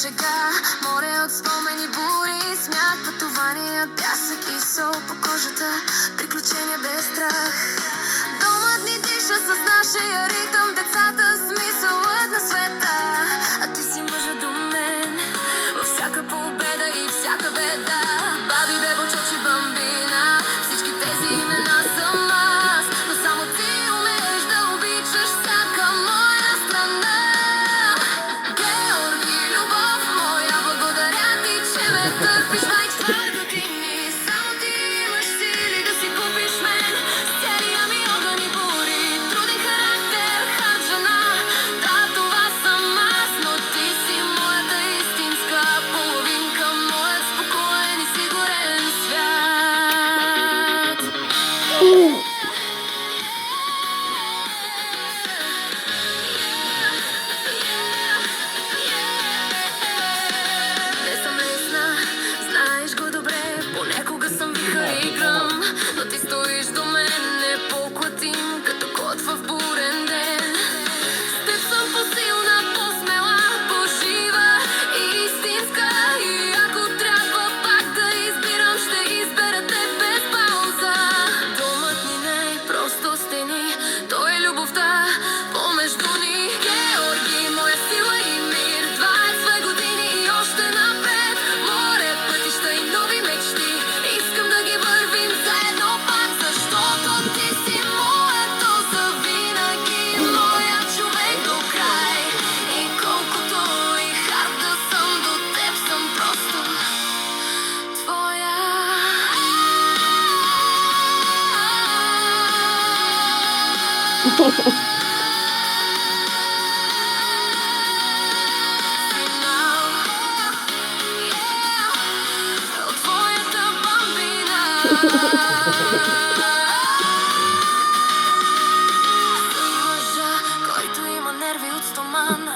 шега, море от спомени, бури, смях, пътувания, пясък и сол по кожата, приключения без страх. Домът ни диша с нашия ритъм, децата смисълът на света, а ти си мъжа до мен, във всяка победа и всяка беда. Баби, бебо, чочи, бамбина, всички тези имена съм аз, но само ти умееш да обичаш всяка моя страна. Георги, любов моя, благодаря ти, че ме търпиш 24 години. Само ти имаш сили да си купиш мен с целия ми огън и бури. Труден характер, хард жена, да, това съм аз, но ти си моята истинска половинка, моят спокоен и сигурен свят. Не съм лесна, знаеш го добре, понекога съм вихър и гръм, но ти стоиш до мен непоклатим, като кот в бурен ден. С теб съм по-силна, по-смела, по-жива и истинска, и ако трябва пак да избирам, ще избера теб без пауза. Домът ни не е просто стени, той е любовта помежду ни. Георги, моя сила и мир, 22 години и още напред. Море, пътища и нови мечти, искам да ги вървим заедно пак, защото ти си моето завинаги, моя човек до край. И колкото и хард да съм, до теб съм просто твоя. Финал, от твоята бамбина. Съм мъжа, който има нерви от стомана.